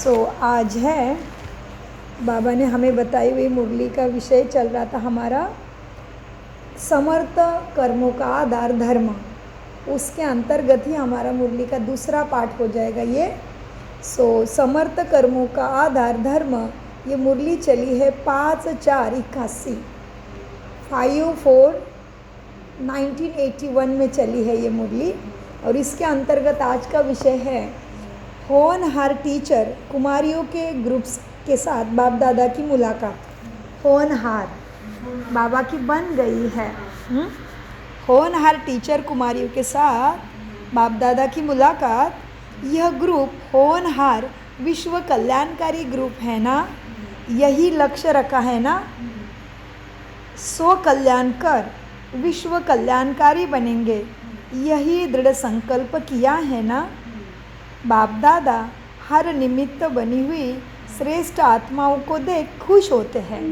आज है बाबा ने हमें बताई हुई मुरली का विषय चल रहा था हमारा समर्थ कर्मों का आधार धर्म। उसके अंतर्गत ही हमारा मुरली का दूसरा पाठ हो जाएगा ये। समर्थ कर्मों का आधार धर्म, ये मुरली चली है 5/4/81, 5/4/1981 में चली है ये मुरली। और इसके अंतर्गत आज का विषय है होनहार टीचर कुमारियों के ग्रुप्स के साथ बाप दादा की मुलाकात। होनहार बाबा की बन गई है। होनहार टीचर कुमारियों के साथ बाप दादा की मुलाकात। यह ग्रुप होनहार विश्व कल्याणकारी ग्रुप है ना, यही लक्ष्य रखा है ना, स्व कल्याण कर विश्व कल्याणकारी बनेंगे, यही दृढ़ संकल्प किया है ना। बाप दादा हर निमित्त बनी हुई श्रेष्ठ आत्माओं को देख खुश होते हैं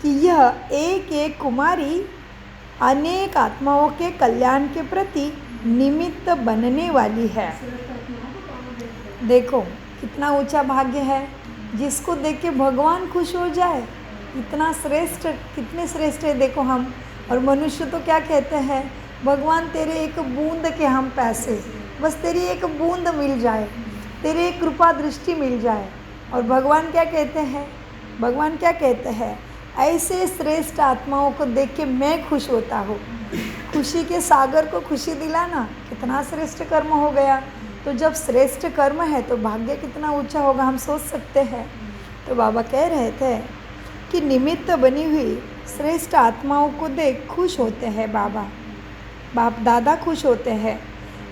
कि यह एक एक कुमारी अनेक आत्माओं के कल्याण के प्रति निमित्त बनने वाली है। देखो कितना ऊंचा भाग्य है, जिसको देख के भगवान खुश हो जाए। इतना श्रेष्ठ, कितने श्रेष्ठ है देखो हम। और मनुष्य तो क्या कहते हैं, भगवान तेरे एक बूंद के हम पैसे, बस तेरी एक बूंद मिल जाए, तेरी एक कृपा दृष्टि मिल जाए। और भगवान क्या कहते हैं, भगवान क्या कहते हैं, ऐसे श्रेष्ठ आत्माओं को देख के मैं खुश होता हूँ। खुशी के सागर को खुशी दिलाना कितना श्रेष्ठ कर्म हो गया। तो जब श्रेष्ठ कर्म है तो भाग्य कितना ऊंचा होगा, हम सोच सकते हैं। तो बाबा कह रहे थे कि निमित्त बनी हुई श्रेष्ठ आत्माओं को देख खुश होते हैं बाबा, बाप दादा खुश होते हैं।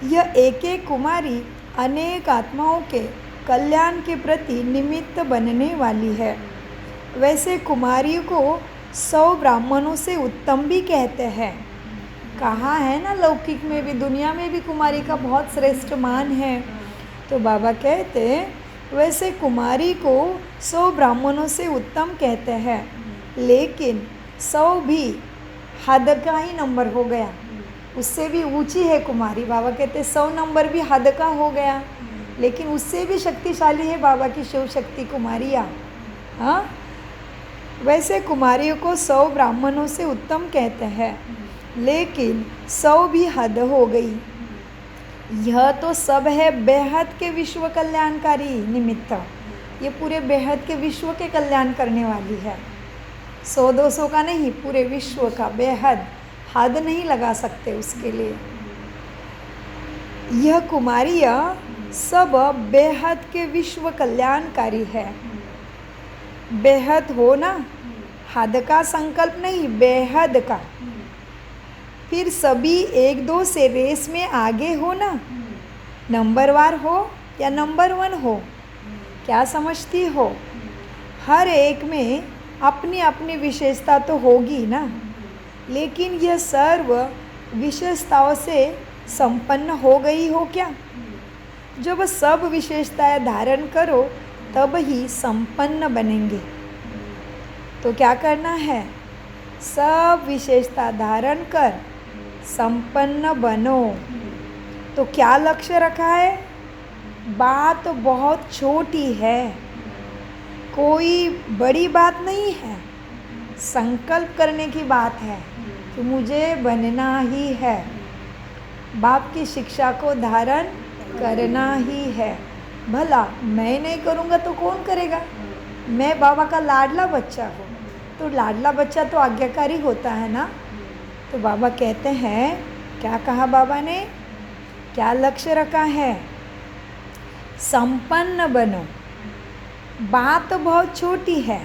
यह एक एक कुमारी अनेक आत्माओं के कल्याण के प्रति निमित्त बनने वाली है। वैसे कुमारी को 100 ब्राह्मणों से उत्तम भी कहते हैं। कहा है ना, लौकिक में भी दुनिया में भी कुमारी का बहुत श्रेष्ठ मान है। तो बाबा कहते वैसे कुमारी को 100 ब्राह्मणों से उत्तम कहते हैं, लेकिन 100 भी हद का ही नंबर हो गया, उससे भी ऊंची है कुमारी। बाबा कहते 100 नंबर भी हद का हो गया, लेकिन उससे भी शक्तिशाली है बाबा की शिव शक्ति कुमारियाँ। हाँ, वैसे कुमारियों को 100 ब्राह्मणों से उत्तम कहते हैं, लेकिन 100 भी हद हो गई। यह तो सब है बेहद के विश्व कल्याणकारी निमित्त। ये पूरे बेहद के विश्व के कल्याण करने वाली है, 100-200 का नहीं, पूरे विश्व का। बेहद हद नहीं लगा सकते उसके लिए। यह कुमारियाँ सब बेहद के विश्व कल्याणकारी है। बेहद हो ना, हद का संकल्प नहीं, बेहद का। फिर सभी 1-2 से रेस में आगे हो ना, नंबरवार हो या नंबर 1 हो, क्या समझती हो। हर एक में अपनी अपनी विशेषता तो होगी ना, लेकिन यह सर्व विशेषताओं से संपन्न हो गई हो क्या। जब सब विशेषताएं धारण करो तब ही संपन्न बनेंगे। तो क्या करना है, सब विशेषता धारण कर संपन्न बनो। तो क्या लक्ष्य रखा है, बात बहुत छोटी है, कोई बड़ी बात नहीं है। संकल्प करने की बात है कि मुझे बनना ही है, बाप की शिक्षा को धारण करना ही है। भला मैं नहीं करूँगा तो कौन करेगा। मैं बाबा का लाडला बच्चा हूँ, तो लाडला बच्चा तो आज्ञाकारी होता है ना। तो बाबा कहते हैं, क्या कहा बाबा ने, क्या लक्ष्य रखा है, संपन्न बनो। बात बहुत छोटी है,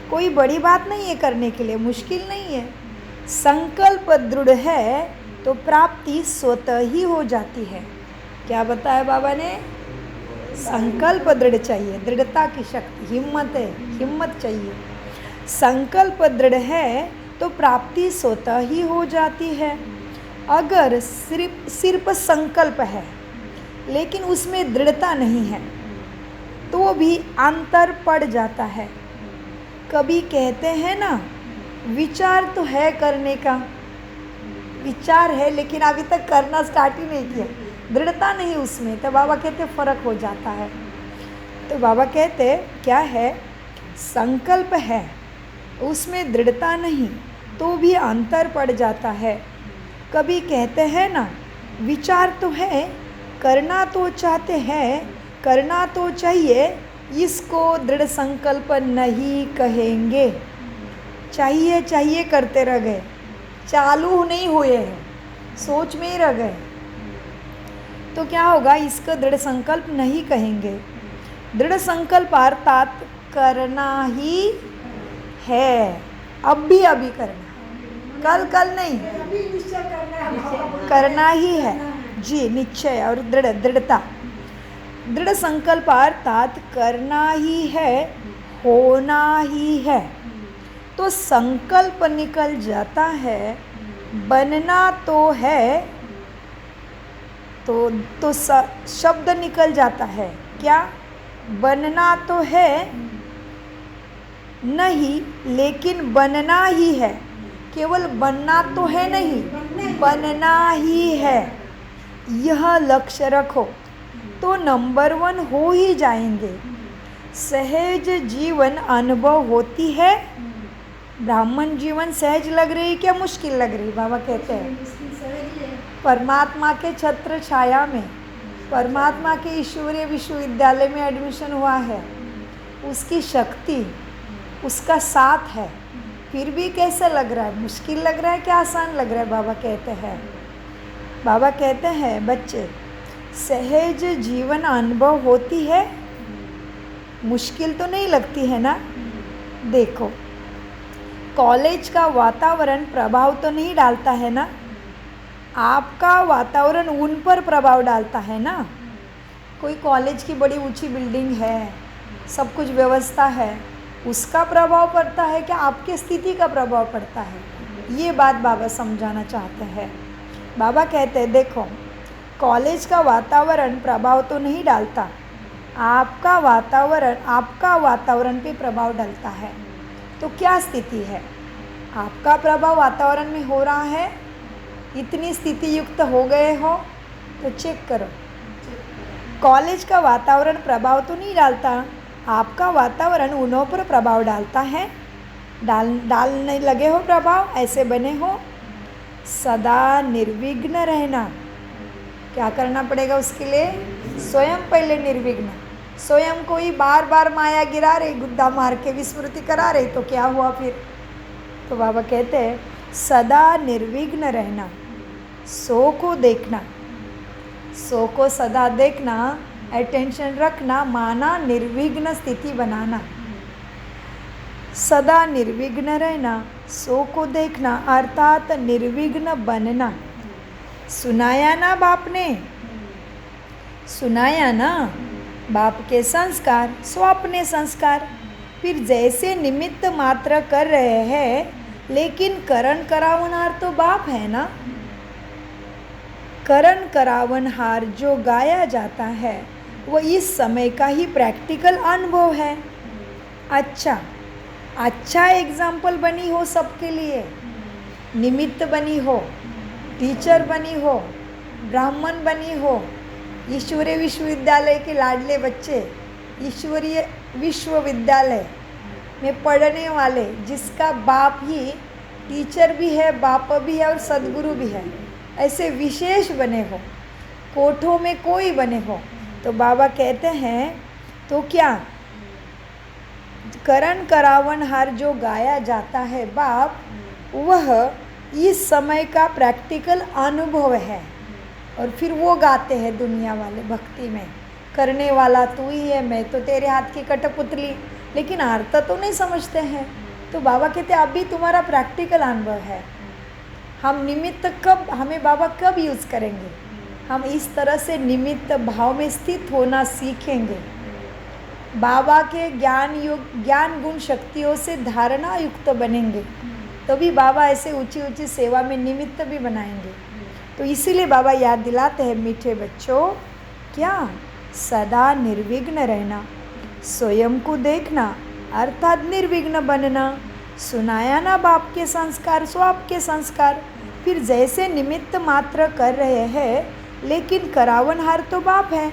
कोई बड़ी बात नहीं है करने के लिए, मुश्किल नहीं है। संकल्प दृढ़ है तो प्राप्ति स्वतः ही हो जाती है। क्या बताया बाबा ने, संकल्प दृढ़ चाहिए, दृढ़ता की शक्ति, हिम्मत है, हिम्मत चाहिए। संकल्प दृढ़ है तो प्राप्ति स्वतः ही हो जाती है। अगर सिर्फ संकल्प है लेकिन उसमें दृढ़ता नहीं है तो भी अंतर पड़ जाता है। कभी कहते हैं ना, विचार तो है करने का, विचार है लेकिन अभी तक करना स्टार्ट ही नहीं किया, दृढ़ता नहीं उसमें, तो बाबा कहते फ़र्क हो जाता है। तो बाबा कहते क्या है, संकल्प है उसमें दृढ़ता नहीं तो भी अंतर पड़ जाता है। कभी कहते हैं ना, विचार तो है, करना तो चाहते हैं, करना तो चाहिए, इसको दृढ़ संकल्प नहीं कहेंगे। चाहिए चाहिए करते रह गए, चालू नहीं हुए हैं, सोच में ही रह गए, तो क्या होगा, इसका दृढ़ संकल्प नहीं कहेंगे। दृढ़ संकल्प अर्थात करना ही है, अभी करना, कल नहीं, करना ही है जी, निश्चय और दृढ़ता। दृढ़ संकल्प अर्थात करना ही है, होना ही है। तो संकल्प निकल जाता है, बनना तो है, तो शब्द निकल जाता है, क्या, बनना तो है नहीं, लेकिन बनना ही है। केवल बनना तो है नहीं, बनना ही है, यह लक्ष्य रखो तो नंबर 1 हो ही जाएंगे। सहज जीवन अनुभव होती है। ब्राह्मण जीवन सहज लग रही क्या मुश्किल लग रही? बाबा कहते हैं परमात्मा के छत्र छाया में, परमात्मा के ईश्वरीय विश्वविद्यालय में एडमिशन हुआ है, उसकी शक्ति, उसका साथ है, फिर भी कैसा लग रहा है, मुश्किल लग रहा है क्या आसान लग रहा है? बाबा कहते हैं बच्चे, सहज जीवन अनुभव होती है, मुश्किल तो नहीं लगती है ना। देखो, कॉलेज का वातावरण प्रभाव तो नहीं डालता है ना, आपका वातावरण उन पर प्रभाव डालता है ना। कोई कॉलेज की बड़ी ऊंची बिल्डिंग है, सब कुछ व्यवस्था है, उसका प्रभाव पड़ता है क्या आपके स्थिति का प्रभाव पड़ता है? ये बात बाबा समझाना चाहते हैं। बाबा कहते हैं देखो, कॉलेज का वातावरण प्रभाव तो नहीं डालता, आपका वातावरण पे प्रभाव डालता है। तो क्या स्थिति है, आपका प्रभाव वातावरण में हो रहा है, इतनी स्थिति युक्त हो गए हो तो चेक करो। कॉलेज का वातावरण प्रभाव तो नहीं डालता, आपका वातावरण उन्हों पर प्रभाव डालता है। डालने लगे हो प्रभाव, ऐसे बने हो। सदा निर्विघ्न रहना, क्या करना पड़ेगा उसके लिए? स्वयं पहले निर्विघ्न, स्वयं को ही बार बार माया गिरा रही, गुद्दा मार के विस्मृति करा रही, तो क्या हुआ फिर? तो बाबा कहते हैं सदा निर्विघ्न रहना, सो को देखना, सो को सदा देखना, अटेंशन रखना, माना निर्विघ्न स्थिति बनाना। सदा निर्विघ्न रहना, सो को देखना अर्थात निर्विघ्न बनना। सुनाया ना बाप ने, सुनाया ना बाप के संस्कार, सो अपने संस्कार। फिर जैसे निमित्त मात्र कर रहे हैं, लेकिन करण करावनहार तो बाप है ना। करण करावनहार जो गाया जाता है वो इस समय का ही प्रैक्टिकल अनुभव है। अच्छा एग्जाम्पल बनी हो सबके लिए, निमित्त बनी हो, टीचर बनी हो, ब्राह्मण बनी हो, ईश्वरीय विश्वविद्यालय के लाडले बच्चे, ईश्वरीय विश्वविद्यालय में पढ़ने वाले, जिसका बाप ही टीचर भी है, बाप भी है और सदगुरु भी है, ऐसे विशेष बने हो, कोठों में कोई बने हो, तो बाबा कहते हैं तो क्या, करण करावनहार जो गाया जाता है बाप, वह इस समय का प्रैक्टिकल अनुभव है। और फिर वो गाते हैं दुनिया वाले भक्ति में, करने वाला तू ही है, मैं तो तेरे हाथ की कठपुतली, लेकिन अर्थ तो नहीं समझते हैं। तो बाबा कहते हैं अभी तुम्हारा प्रैक्टिकल अनुभव है, हम निमित्त कब, हमें बाबा कब यूज़ करेंगे? हम इस तरह से निमित्त भाव में स्थित होना सीखेंगे, बाबा के ज्ञान गुण शक्तियों से धारणा युक्त बनेंगे, तभी बाबा ऐसे ऊंची ऊंची सेवा में निमित्त भी बनाएंगे। तो इसीलिए बाबा याद दिलाते हैं मीठे बच्चों, क्या, सदा निर्विघ्न रहना, स्वयं को देखना अर्थात निर्विघ्न बनना। सुनाया ना बाप के संस्कार, सो आपके संस्कार। फिर जैसे निमित्त मात्र कर रहे हैं, लेकिन करावनहार तो बाप है।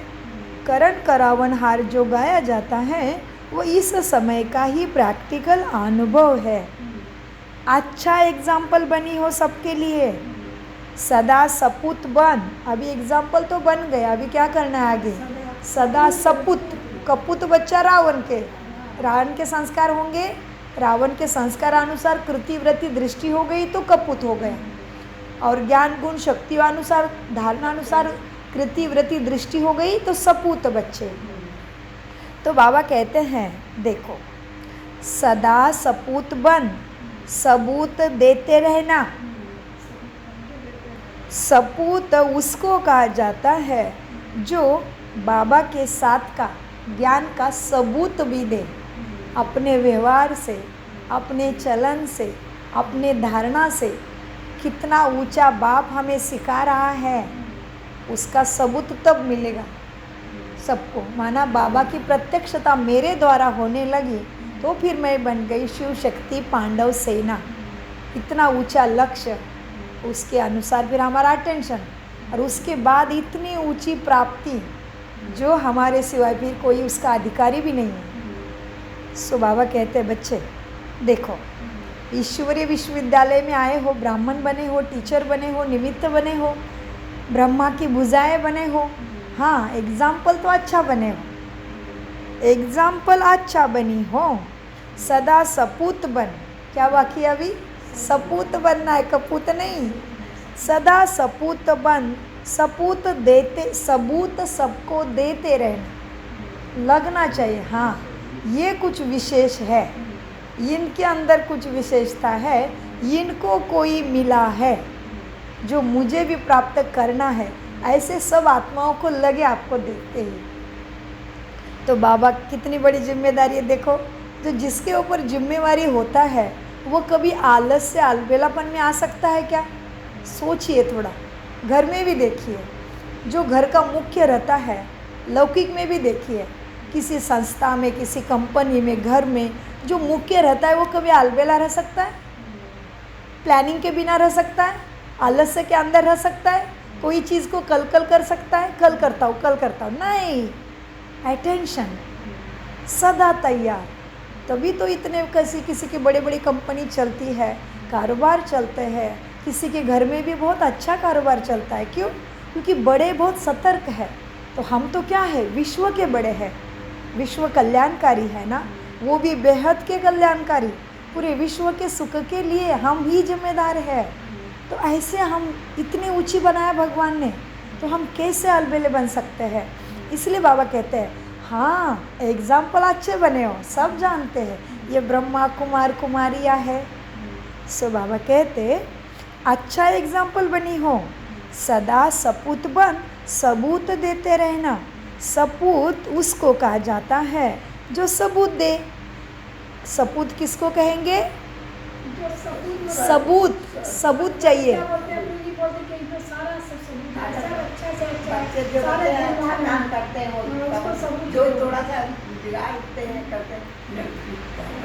करण करावनहार जो गाया जाता है वो इस समय का ही प्रैक्टिकल अनुभव है। अच्छा एग्जाम्पल बनी हो सबके लिए। सदा सपूत बन, अभी एग्जाम्पल तो बन गया, अभी क्या करना है आगे? सदा सपूत, कपूत बच्चा रावण के संस्कार होंगे, रावण के संस्कार अनुसार कृति वृत्ति दृष्टि हो गई तो कपूत हो गया, और ज्ञान गुण शक्ति अनुसार धारणा अनुसार कृति वृत्ति दृष्टि हो गई तो सपूत बच्चे। तो बाबा कहते हैं देखो, सदा सपूत बन, सबूत देते रहना। सपूत उसको कहा जाता है जो बाबा के साथ का ज्ञान का सबूत भी दे, अपने व्यवहार से, अपने चलन से, अपने धारणा से कितना ऊंचा बाप हमें सिखा रहा है उसका सबूत तब मिलेगा सबको। माना बाबा की प्रत्यक्षता मेरे द्वारा होने लगी तो फिर मैं बन गई शिव शक्ति पांडव सेना। इतना ऊंचा लक्ष्य, उसके अनुसार फिर हमारा अटेंशन, और उसके बाद इतनी ऊंची प्राप्ति जो हमारे सिवाय फिर कोई उसका अधिकारी भी नहीं है। सो बाबा कहते हैं बच्चे देखो, ईश्वरीय विश्वविद्यालय में आए हो, ब्राह्मण बने हो, टीचर बने हो, निमित्त बने हो, ब्रह्मा की भुजाएं बने हो, हाँ एग्जाम्पल तो अच्छा बने हो, एग्जाम्पल अच्छा बनी हो। सदा सपूत बन, क्या बाकी अभी? सपूत बनना है, कपूत नहीं। सदा सपूत बन, सपूत देते, सबूत सबको देते रहना, लगना चाहिए हाँ ये कुछ विशेष है, इनके अंदर कुछ विशेषता है, इनको कोई मिला है जो मुझे भी प्राप्त करना है, ऐसे सब आत्माओं को लगे आपको देखते ही। तो बाबा कितनी बड़ी जिम्मेदारी है देखो। जो जिसके ऊपर जिम्मेवारी होता है वो कभी आलस से अलबेलापन में आ सकता है क्या? सोचिए थोड़ा, घर में भी देखिए, जो घर का मुख्य रहता है, लौकिक में भी देखिए, किसी संस्था में, किसी कंपनी में, घर में जो मुख्य रहता है वो कभी अलबेला रह सकता है? प्लानिंग के बिना रह सकता है? आलस्य के अंदर रह सकता है? कोई चीज़ को कल कर सकता है? कल करता हूँ, नहीं। अटेंशन, सदा तैयार। तभी तो इतने किसी की बड़ी बड़ी कंपनी चलती है, कारोबार चलते हैं, किसी के घर में भी बहुत अच्छा कारोबार चलता है। क्यों? क्योंकि बड़े बहुत सतर्क है। तो हम तो क्या है, विश्व के बड़े हैं, विश्व कल्याणकारी है ना, वो भी बेहद के कल्याणकारी, पूरे विश्व के सुख के लिए हम ही जिम्मेदार है। तो ऐसे हम इतनी ऊंची बनाया भगवान ने, तो हम कैसे अलबेले बन सकते हैं? इसलिए बाबा कहते हैं हाँ एग्जाम्पल अच्छे बने हो, सब जानते हैं ये ब्रह्मा कुमार कुमारियाँ है। सो बाबा कहते अच्छा एग्जाम्पल बनी हो, सदा सपूत बन, सबूत देते रहना। सपूत उसको कहा जाता है जो सबूत दे। सपूत किसको कहेंगे? सबूत चाहिए।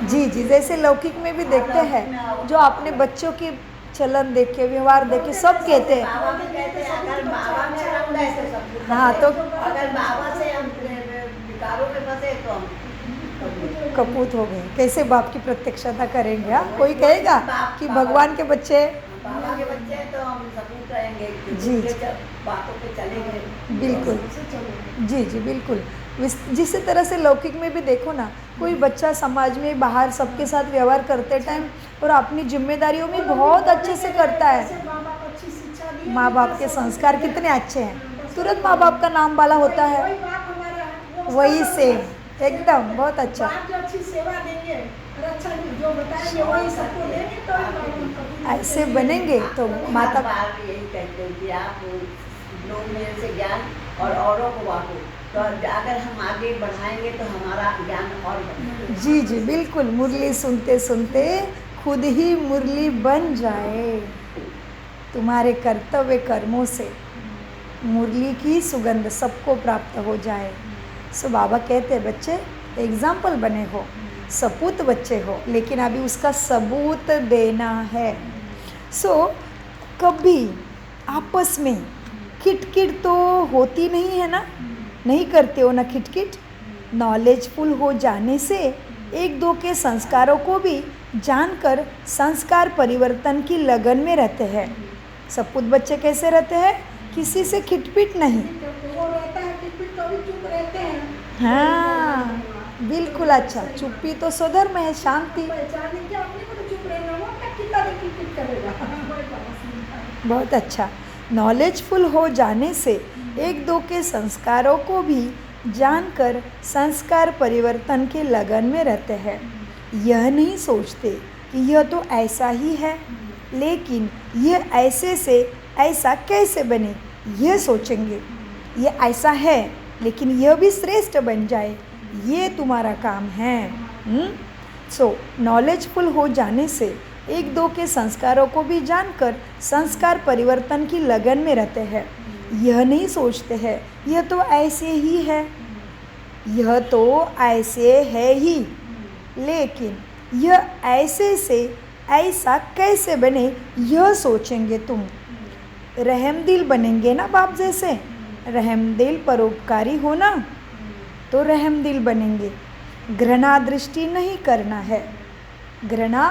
जी, जैसे लौकिक में भी देखते हैं, जो अपने बच्चों की चलन देख के, व्यवहार देख के सब कहते हैं हाँ, तो अगर बाबा से हम विकारों में फंसे तो हम कपूत हो गए। कैसे बाप की प्रत्यक्षता करेंगे? हाँ, कोई कहेगा कि भगवान के बच्चे, बाबा के बच्चे तो हम सपूत रहेंगे, जी बातों पे चलेंगे, बिल्कुल जी बिल्कुल। जिस तरह से लौकिक में भी देखो ना, कोई बच्चा समाज में बाहर सबके साथ व्यवहार करते टाइम और अपनी जिम्मेदारियों में बहुत अच्छे से करता है, माँ बाप के संस्कार कितने अच्छे हैं, तुरंत माँ बाप का नाम वाला होता है, वही सेम एकदम बहुत अच्छा। अच्छी सेवा देंगे और अच्छा जो बताएंगे वही सबको देंगे तो ऐसे बनेंगे। तो माता यही कहते हैं कि आप लोग मेरे से ज्ञान और औरों को बांटो, तो अगर हम आगे बढ़ाएंगे तो हमारा ज्ञान और बढ़ेगा। जी बिल्कुल। मुरली सुनते सुनते खुद ही मुरली बन जाए, तुम्हारे कर्तव्य कर्मों से मुरली की सुगंध सबको प्राप्त हो जाए। सो बाबा कहते हैं बच्चे एग्जाम्पल बने हो, सपूत बच्चे हो, लेकिन अभी उसका सबूत देना है। सो कभी आपस में किटकिट तो होती नहीं है ना, नहीं करते हो ना खिटखिट। नॉलेजफुल हो जाने से एक दो के संस्कारों को भी जानकर संस्कार परिवर्तन की लगन में रहते हैं। सपूत बच्चे कैसे रहते हैं? किसी से खिटपिट नहीं। वो रहता है खिटपिट तो भी चुप रहते हैं। हाँ बिल्कुल, अच्छा। चुप्पी तो स्वधर्म है, शांति। पहचाने क्या अपने को तो चुप रहना, वो क्या कितना देर खिटपिट करेगा। बहुत अच्छा। नॉलेजफुल हो जाने से एक दो के संस्कारों को भी जानकर संस्कार परिवर्तन के लगन में रहते हैं। यह नहीं सोचते कि यह तो ऐसा ही है, लेकिन यह ऐसे से ऐसा कैसे बने, यह सोचेंगे। यह ऐसा है लेकिन यह भी श्रेष्ठ बन जाए, ये तुम्हारा काम है। सो नॉलेजफुल हो जाने से एक दो के संस्कारों को भी जानकर संस्कार परिवर्तन की लगन में रहते हैं। यह नहीं सोचते हैं यह तो ऐसे ही है, यह तो ऐसे है ही, लेकिन यह ऐसे से ऐसा कैसे बने, यह सोचेंगे तुम। रहमदिल बनेंगे ना बाप जैसे। रहमदिल परोपकारी हो ना, तो रहमदिल बनेंगे। घृणा दृष्टि नहीं करना है। घृणा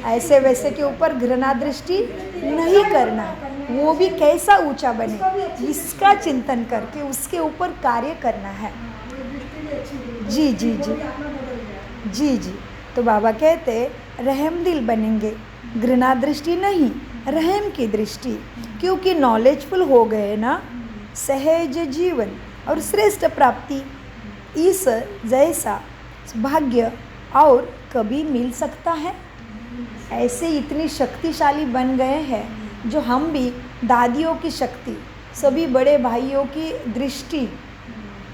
ऐसे वैसे के ऊपर घृणा दृष्टि नहीं करना है। वो भी कैसा ऊंचा बने, इसका चिंतन करके उसके ऊपर कार्य करना है। जी जी जी जी जी। तो बाबा कहते रहमदिल बनेंगे, घृणा दृष्टि नहीं, रहम की दृष्टि। क्योंकि नॉलेजफुल हो गए ना, सहज जीवन और श्रेष्ठ प्राप्ति इस जैसा भाग्य और कभी मिल सकता है। ऐसे इतनी शक्तिशाली बन गए हैं जो हम भी दादियों की शक्ति, सभी बड़े भाइयों की दृष्टि,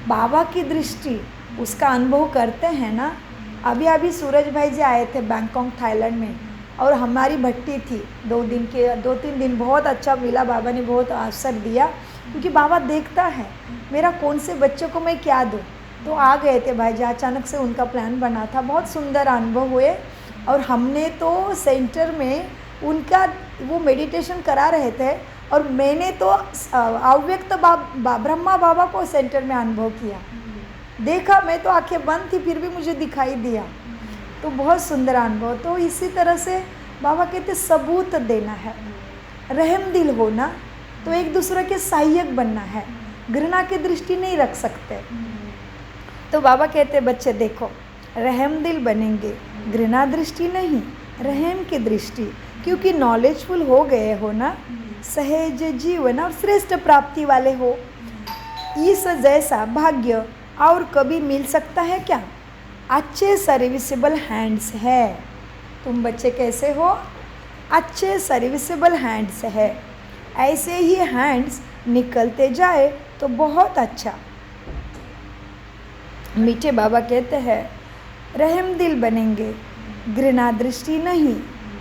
बाबा की दृष्टि, उसका अनुभव करते हैं ना। अभी सूरज भाई जी आए थे बैंकॉक थाईलैंड में, और हमारी भट्टी थी 2-3 दिन बहुत अच्छा मिला। बाबा ने बहुत अवसर दिया, क्योंकि बाबा देखता है मेरा कौन से बच्चों को मैं क्या दूँ। तो आ गए थे भाई जी, अचानक से उनका प्लान बना था। बहुत सुंदर अनुभव हुए। और हमने तो सेंटर में उनका वो मेडिटेशन करा रहे थे, और मैंने तो अव्यक्त ब्रह्मा बाबा को सेंटर में अनुभव किया, देखा। मैं तो आंखें बंद थी फिर भी मुझे दिखाई दिया। तो बहुत सुंदर अनुभव। तो इसी तरह से बाबा कहते सबूत देना है, रहमदिल होना, तो एक दूसरे के सहायक बनना है, घृणा की दृष्टि नहीं रख सकते। तो बाबा कहते बच्चे देखो, रहमदिल बनेंगे, घृणा दृष्टि नहीं, रहम की दृष्टि। क्योंकि नॉलेजफुल हो गए हो ना, सहज जीवन और श्रेष्ठ प्राप्ति वाले हो। इस जैसा भाग्य और कभी मिल सकता है क्या? अच्छे सर्विसेबल हैंड्स है। तुम बच्चे कैसे हो? अच्छे सर्विसेबल हैंड्स है। ऐसे ही हैंड्स निकलते जाए तो बहुत अच्छा। मीठे बाबा कहते हैं रहमदिल बनेंगे, घृणा दृष्टि नहीं,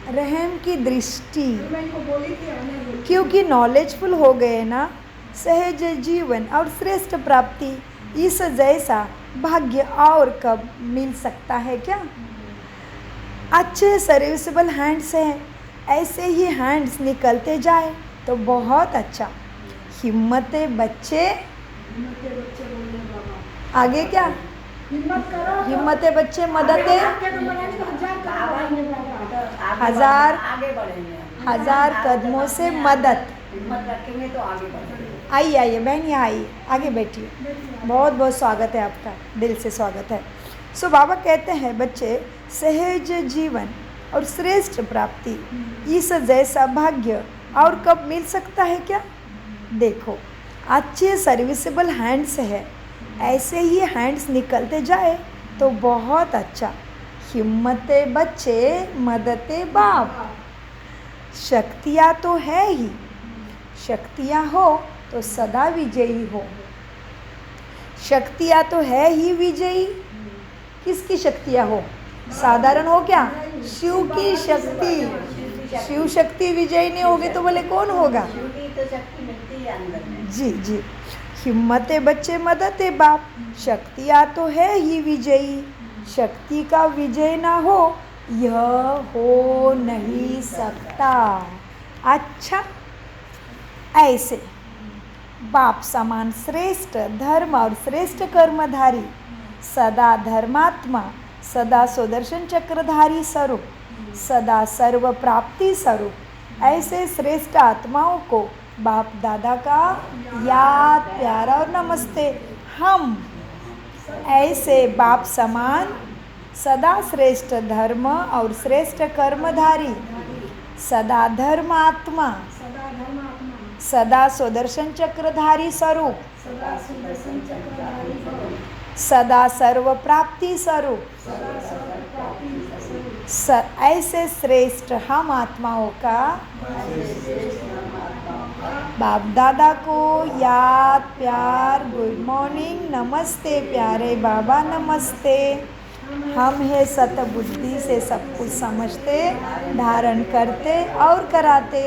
रहम की दृष्टि। क्योंकि नॉलेजफुल हो गए ना, सहज जीवन और श्रेष्ठ प्राप्ति इस जैसा भाग्य और कब मिल सकता है क्या? अच्छे सर्विसेबल हैंड्स हैं, ऐसे ही हैंड्स निकलते जाए तो बहुत अच्छा। हिम्मते बच्चे आगे क्या? हिम्मते बच्चे मददे हजार कदमों से मदद। आइए बहन, यहाँ आइए, आगे बैठिए। बहुत बहुत स्वागत है आपका, दिल से स्वागत है। सो बाबा कहते हैं बच्चे सहज जीवन और श्रेष्ठ प्राप्ति इस जैसा भाग्य और कब मिल सकता है क्या? देखो, अच्छे सर्विसेबल हैंड्स है, ऐसे ही हैंड्स निकलते जाए तो बहुत अच्छा। हिम्मते बच्चे मददे बाप। शक्तियाँ तो है ही, शक्तियाँ हो तो सदा विजयी हो। शक्तियाँ तो है ही विजयी। किसकी शक्तियाँ हो? साधारण हो क्या? शिव की शक्ति। शिव शक्ति विजयी नहीं होगी तो बोले कौन होगा? जी जी। हिम्मते बच्चे मददे बाप। शक्तियाँ तो है ही विजयी। शक्ति का विजय ना हो यह हो नहीं सकता। अच्छा, ऐसे बाप समान श्रेष्ठ धर्म और श्रेष्ठ कर्मधारी, सदा धर्मात्मा, सदा सुदर्शन चक्रधारी स्वरूप, सदा सर्व प्राप्ति स्वरूप, ऐसे श्रेष्ठ आत्माओं को बाप दादा का याद प्यार और नमस्ते। हम ऐसे बाप समान सदा श्रेष्ठ धर्म और श्रेष्ठ कर्मधारी, सदा धर्मात्मा, सदा धर्मात्मा, सदा सुदर्शन चक्रधारी स्वरूप, सदा सुदर्शन चक्रधारी भव, सदा सर्व प्राप्ति स्वरूप, सदा सर्व प्राप्ति स्वरूप, ऐसे श्रेष्ठ हम आत्माओं का बाप दादा को याद प्यार गुड मॉर्निंग नमस्ते प्यारे बाबा नमस्ते। हम है सतबुद्धि से सब कुछ समझते, धारण करते और कराते।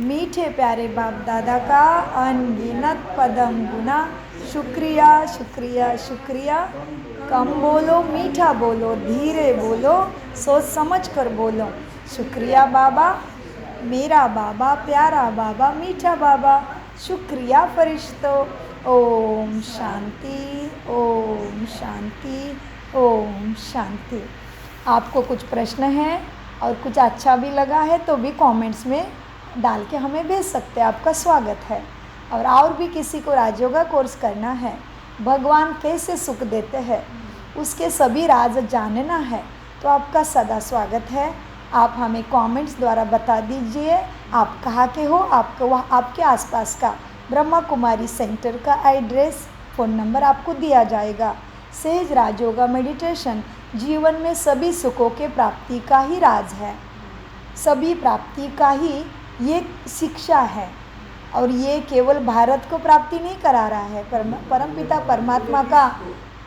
मीठे प्यारे बाप दादा का अनगिनत पदम गुना शुक्रिया शुक्रिया शुक्रिया। कम बोलो, मीठा बोलो, धीरे बोलो, सोच समझ कर बोलो। शुक्रिया बाबा, मेरा बाबा, प्यारा बाबा, मीठा बाबा। शुक्रिया फरिश्तों। ओम शांति, ओम शांति, ओम शांति। आपको कुछ प्रश्न हैं और कुछ अच्छा भी लगा है तो भी कमेंट्स में डाल के हमें भेज सकते हैं। आपका स्वागत है। और भी किसी को राजयोगा कोर्स करना है, भगवान कैसे सुख देते हैं उसके सभी राज जानना है तो आपका सदा स्वागत है। आप हमें कमेंट्स द्वारा बता दीजिए आप कहाँ के हो, आपको वह आपके आसपास का ब्रह्मा कुमारी सेंटर का एड्रेस, फ़ोन नंबर आपको दिया जाएगा। सहज राजयोगा मेडिटेशन जीवन में सभी सुखों के प्राप्ति का ही राज है, सभी प्राप्ति का ही ये शिक्षा है। और ये केवल भारत को प्राप्ति नहीं करा रहा है, परमपिता परमात्मा का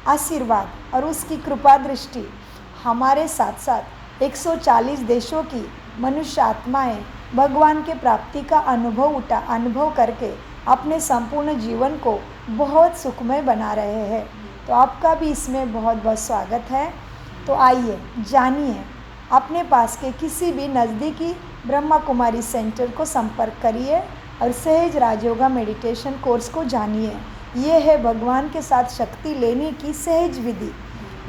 आशीर्वाद और उसकी कृपा दृष्टि हमारे साथ साथ 140 देशों की मनुष्य आत्माएं भगवान के प्राप्ति का अनुभव करके अपने संपूर्ण जीवन को बहुत सुखमय बना रहे हैं। तो आपका भी इसमें बहुत बहुत स्वागत है। तो आइए जानिए, अपने पास के किसी भी नज़दीकी ब्रह्मा कुमारी सेंटर को संपर्क करिए और सहज राजयोगा मेडिटेशन कोर्स को जानिए। ये है भगवान के साथ शक्ति लेने की सहज विधि।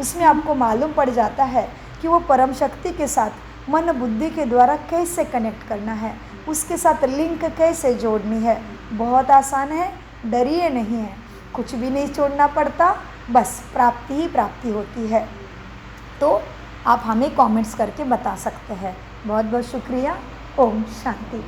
उसमें आपको मालूम पड़ जाता है कि वो परम शक्ति के साथ मन बुद्धि के द्वारा कैसे कनेक्ट करना है, उसके साथ लिंक कैसे जोड़नी है। बहुत आसान है, डरिए नहीं है, कुछ भी नहीं छोड़ना पड़ता, बस प्राप्ति ही प्राप्ति होती है। तो आप हमें कमेंट्स करके बता सकते हैं। बहुत बहुत शुक्रिया। ओम शांति।